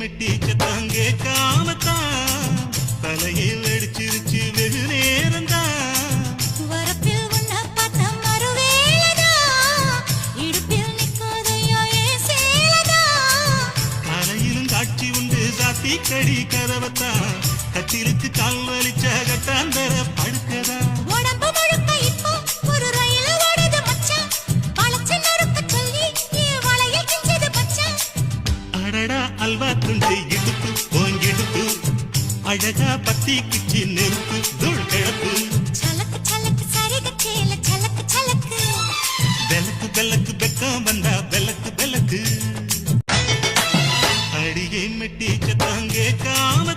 மெட்டி சத்தங்கே காமத்தான் தலையை வெடிச்சிருச்சு வெகு நேரம்தான் வரப்பில் உன்னை பார்த்த மறுவேளதா இடுப்பில் நிற்காதையா ஏன் சேலதா காலையிலும் காட்சி உண்டு சாத்தி கடி கதவத்தான் கட்டிலுக்கு கால் வலிச்ச கட்டாந்தர படுக்கதா உடம்பு முழுக்க இப்போ ஒரு ரயில் ஓடுது மச்சான் வளைச்சு நறுக்க சொல்லி என் வளையல் கிஞ்சது மச்சான் அடடா அல்வா துண்டு இடுப்பு போங்கிடுப்பு அழகா பத்தி கிச்சி நெருப்பு தூள் கிழப்பு சலக்கு சலக்கு சரிக சேல சலக்கு சலக்கு வெலக்கு வெலக்கு வெக்கம் வந்தா வெலக்கு வெலக்கு அடியே மெட்டி சத்தங்கே காம